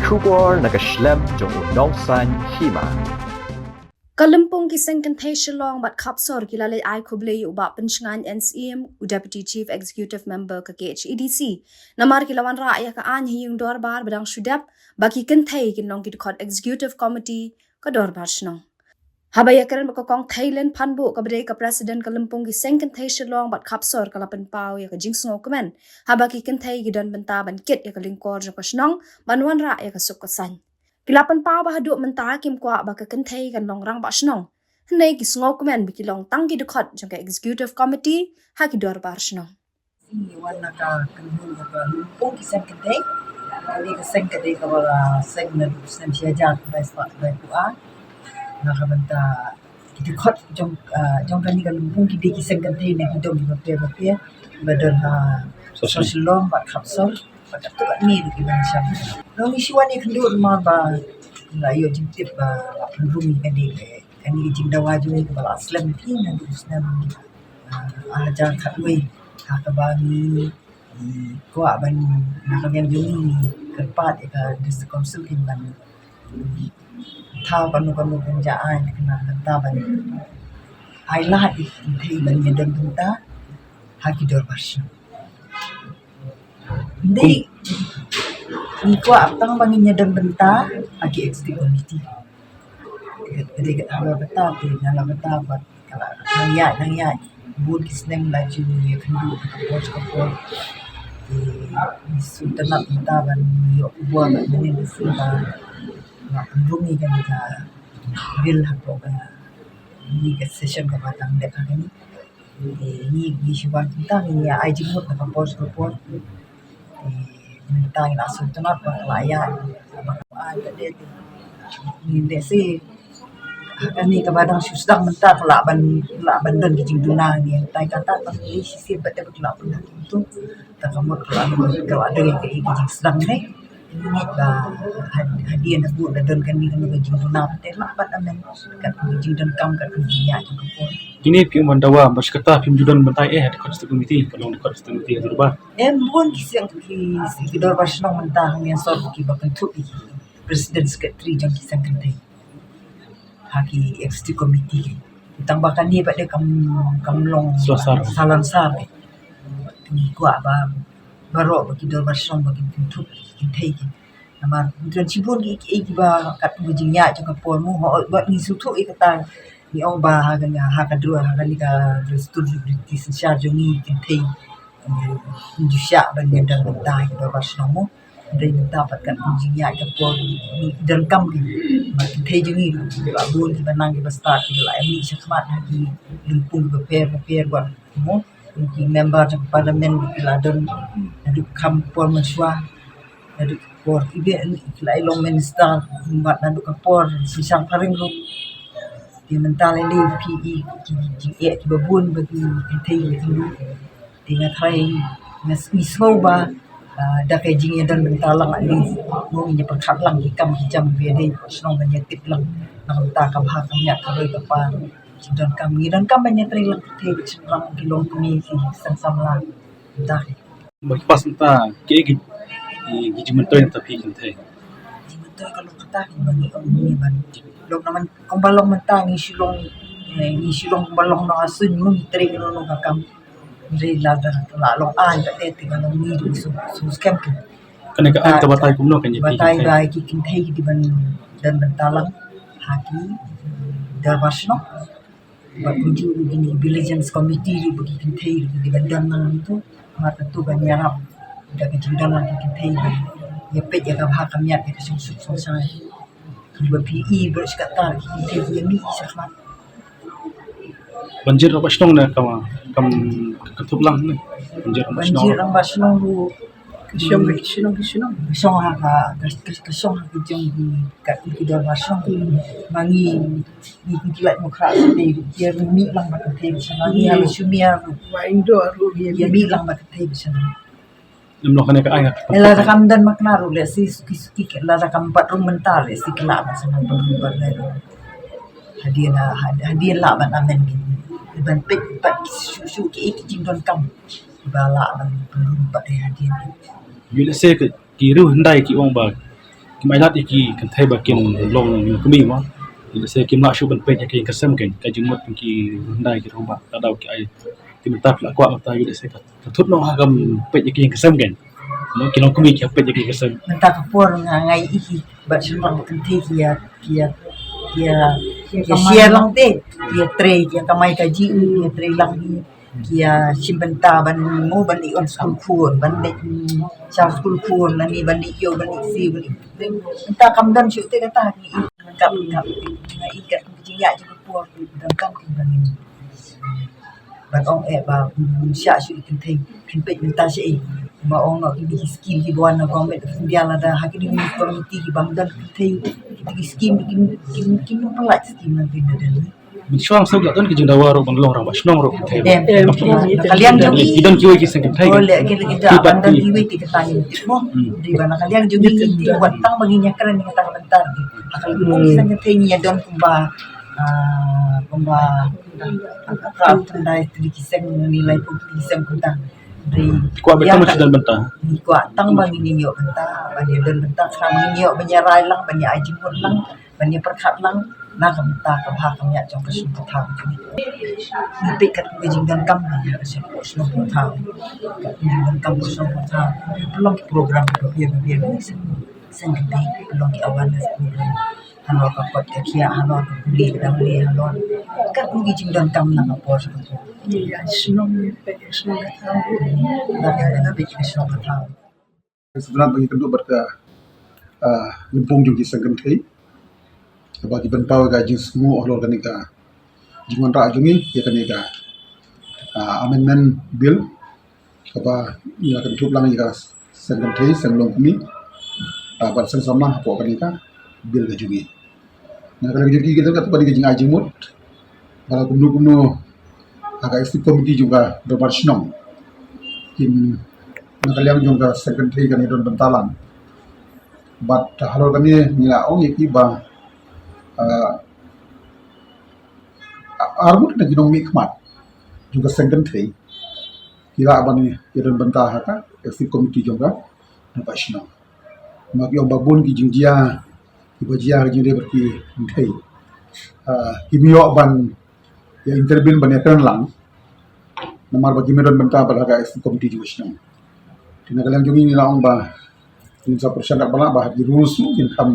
Shubor nakaslem jong udongsan hima. Kalimpong kiseng kantay shilong bat kapsor kilala ay kublay uba pensngan NCM u Deputy Chief Executive Member ka KHEDC namar kilawan raaya ka hiyung dorbar badang sudap baki kantay kinong kidukot Executive Committee ka dorbar shnong. Habaya karen bakakong Thailand panbu ka badai ka President Kalimpong kiseng kantay shilong bat kapsor kalapan pao ya ka jingsngo kumen habaki kantay gidan bentaban kit ya ka lingkor ka shnong manuan raaya ka sukosan. Kilapan pa bahaduk mentah kim kwa baka kentay kan long rang ba shnong. Hendai ki sngo kumen biki long tangki dekot jangka Executive Committee haki dor bar shnong. Si warna ka kanhun ka lumpong kisang kentay. Kali kisang kentay ka wala seng na sen siaja by spot by kuah. Nakabanta dekot jong kani ka lumpong kidi kisang kentay na hidong di bapia badal social law bat kapsol. Pada tu kat ni di Malaysia. Nong isuan ni kendut ma ba la yo jintip ba pendumi kan ni jing dawaju ni ba aslam ti na usnam aja khatwe ka bani ko ban na ka yang ni kerpat ka dis council in ban tha ban penjaan kena ta ban ai la di thei ban dan ta haki dor basha Hindi, ko apang manginya dan benta agi executive committee. Jadi kalau beta tu, dalam beta buat kalau nangya, buat kisnem laju ya kendu kapor. Sultanat beta ban yo buat ni disini nak bumi kan kita bil hak ni ke session ke batang dek ni. Ni siwan kita ni ai jimut kapor. Minta ina sultanat layan ada ni desi kami ke badang susah minta ban dan kijing duna ni tai kata tapi sisi betul betul itu tak kamu kalau ada yang kijing sedang ni ini hadiah nak buat dan kan ni kan kijing duna betul lah pada men kat kijing dan kam kat kijingnya juga pun ini pi mandawa maskata pim judan bentai dekat committee kalau dekat committee dirubah bukan kisah ki dor basnong mentah yang sor ki bakentuk President Secretary jang kisah kentai haki executive committee tambahkan ni pada kamlong salansar ni kuat ba baru bagi dor basnong bagi bentuk kentai namar dan cibun ki ba kat bujingnya jang kapon mu buat ni sutuk ikatan ni ông bà ha kadua ha ni ka studi British charge ni kentai jusya ban dan bentai do basnomo dari mendapatkan ujinya ke pol ni dan kam ni kentai jengi ba bun ki banang ki start ki la mi syakmat lagi limpung prepare buat mo ki member of parliament ki la don adu kam pol mensua adu por ibe la long minister buat adu kapor sisang paring lu di mental ini PE ki babun bagi kentai dulu dengan hai mismo ba da kai jing dan bentalang ni mo nya perkhat lang ki kam ki jam be dei snong ban tip lang nam ta kam ha kam nya ka roi ka pa dan kam ban tri lang te snong ki long kami si sam la da bagi pas entah ki jimentoy tapi kentai jimentoy kalau kata bagi ni ban log naman ang balong mentang ni silong balong na asun mo tri no kakam Jadi la long an ka tinggal long ni so scam kan kena ka batai kumno kan jadi batai bai ki kintai di ban dan bentalang haki darbasno buat kunju ini vigilance committee bagi kintai di ban nang itu mata tu ban yarap da kejindan ki kintai ya pet ya ka hakam ya ke so sai ki ba PE bersekata ki kintai yang ni sakmat banjir apa stong na kam ketup lang ni banjir ang basnong lu kisyong ha kijong di kat kidor basnong mangi ni kilat mukra ni dia mi lang bakte sana ni hal sumia waindo aru dia mi lang bakte sana lemlo kana ka aya la rakam dan makna ru le si la rakam pat rum mental le si kala sana ber hadiah la ban amen ban pet pat su ki jing don kam bala ban belum pat hadiah bila se ke kiru hendai ki ong ba Kimailat iki kan thai bakin long ni kami ma. Jadi saya kimla shu ban pe ki kasam kan ka jimot ki ndai ki romba ta dau ki ai ti mentap la kwa ta yu saya ka thut no hagam pe ki kasam kan. No kinong kami ki pe ki kasam. Mentah kapur ngai ihi bat semang kenti kia share lang te kia tray kia kamai kaji kia tray lang ni kia simbenta ban mo ban i on school phun ban ni chao school phun ban ni yo ban ni si ban ni entah kamdan shu te kata ni kap ngai ikat kucing ya je kapur dan kam ban ni ban ong ba sha shu kenti kenti menta shi ma ong no ki skill ki buan no komit dia la da hakini ni committee ki bangdan kenti ki scheme ki pelat scheme nanti ada ni Mishuang sab la don ki jindawa ro bang long ra ba shnong ro thai. kalian jogi Idon kiwe ki sang thai. boleh kita bandan kiwi kita tanya mo di mana kalian jogi di watang baginya keren ni kata bentar akal bisa nyatanya don kumba akal tandai di kisah nilai pun kisah kunta Kwa betam macam dan bentah. Kuat tang bagi niyo benta bagi dan benta kami niyo menyerai lang bagi aji pun lang bagi perkat lang nak benta ke bahang ya jong kesun ketang ni pikat kejinggan kam ya sepuluh sepuluh tahun kejinggan kam sepuluh tahun belum program biar sendiri belum di awal program halo kapot kakia halo beli dan beli halo kan kejinggan kam nak apa sebetulnya iya senang tahu nak bikin senang tahu sebenarnya bagi kenduk berka lempung juga sangkan thai bagi benpau gaji semua orang kanika jingon ra jungi ya kanika amendment bill apa ya kan tup lang ya sangkan thai sanglong kami bar sang sama apa kanika bill gajungi nah kalau jadi kita kata pada gajing ajimut kalau kumno agak isti komiti juga bermarsnong kim nakaliang juga secretary kan idon bentalan but halo kami nila ong iki ba armut na ginong mikmat juga secretary kila abani idon bentah ka isti komiti juga bermarsnong magi om babun ki jingjia ki bajia jinde berki ngai kimio ban ya interbin banyakan lang namar bagi medon benta balaga isti komiti juga senang tina kalian jumi ni laong ba tin sa persen dak bala ba di rules mungkin kam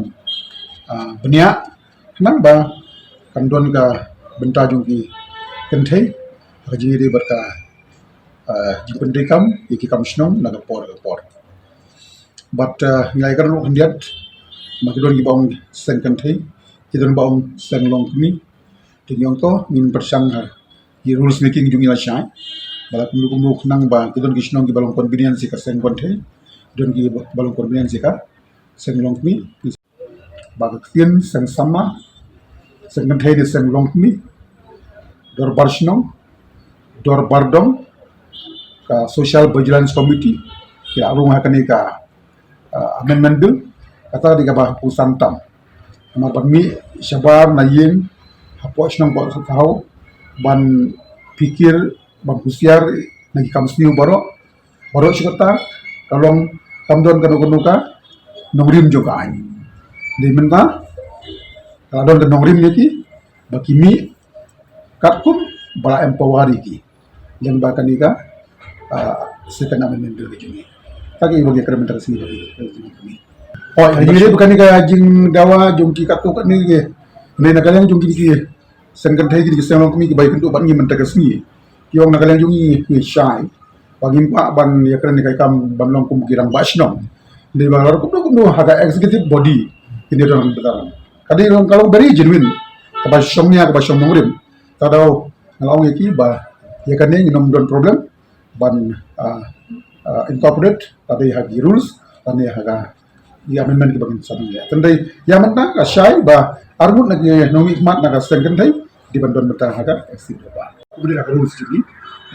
benia kenang ba kandon ka benta jungki kentai ka jingi de berka jimpen kam iki kam senang naga por but ngai kan ro hendiat makidon gi baong sen kentai kidon baong sen long kami Tinggal to min persang di rules making jungi la syai balak mendukung nang ba kidon gisnong gi balong convenience ka seng konte don gi balong convenience ka seng long mi ba kien seng sama seng konte di seng long mi dor barsnong dor bardom ka social vigilance committee ya arung hakani ka amendment bill kata di ka ba pusantam amar mi syabar nayin apos nang buat tahu ban pikir ban husiar nagi kamsniu baru syukata kalong kamdon kanu-kanuka nongrim juga ai di menta kalon nongrim niki bakimi katkum bala empowari ki yang bahkan ika setengah menendel kejuni tagi bagi keramentar sini bagi oh jadi bukan ika jing dawa jungki katuk ni ke ni nakaliang jungki ki sengkan thai ki senglong kami ki bai kentu ban ngi mentakas ni yong nakaliang jungi ni syai bagi pa ban ya kren kai kam ban long kum kirang basnong di balar kumno haga executive body ini don betar kadi long kalau very genuine ka syongnya ka syong mungrim tadau ngalong ki ba ya kan ni nom don problem ban incorporate tadi hagi rules tadi haga di amendment ki bagin sabun ya tandai ya mentang ka syai ba armut nagi nomi mat naga sengkan thai di bandon betah haga executive ba kemudian akan rules jadi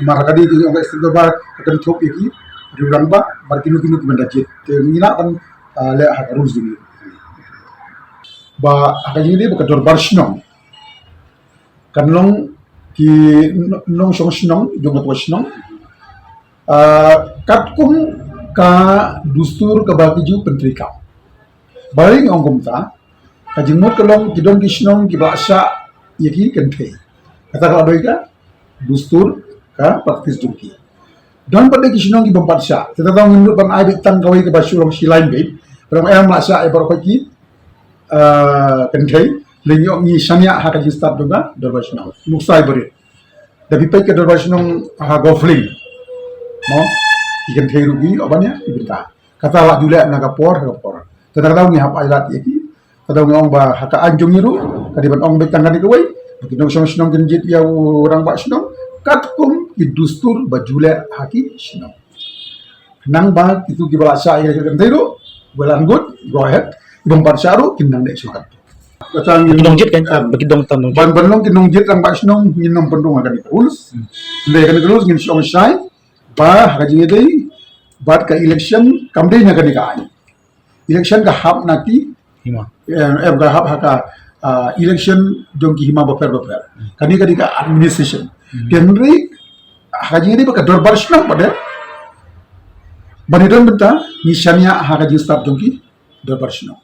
mara kadi ki ong executive ba akan top iki di urang ba barkinu-kinu benda jet ngina kan le haga rules jadi ba akan jadi bekador barsnong kanlong ki nong song snong jongat wasnong katkum ka dustur ka bakiju pentrika baring ong gumta kajing mot kelong kidon kisnong kibasya yaki kenthe kata kalau doi ka dustur ka praktis jungki don pada kisnong ki bampasya teta tahu menurut bang ai bitang kawai ke basyurong silain bait orang ayam masya ai barokaki kenthe lenyok ni syania ha kajing start dunga dorbasnong muksai beri tapi pai ke dorbasnong ha gofling mo ikan thai rugi obanya ibita kata la jula na kapor teta tahu ni hap ailat yaki teta ngong ba haka anjung niru kadiban ong betang kadi kawai kinong song genjit ya orang bak sinong katkum idustur bajule haki sinong nang ba itu gibala sa ya kan tero well good go ahead ibang parsaro kinang de sukat katang Kinong jit kan bagi dong tanong ban banlong kinong jit ang bak sinong nginom pendung akan rules le kan rules ngin song sai ba haji dei bat ka election kamde na kan ka election ka hap naki hima ga hap haka election jong ki hima baper kani ka administration kenri haji ni baka dorbar shnam pada banidon benta ni syania haji start jong ki dorbar shnam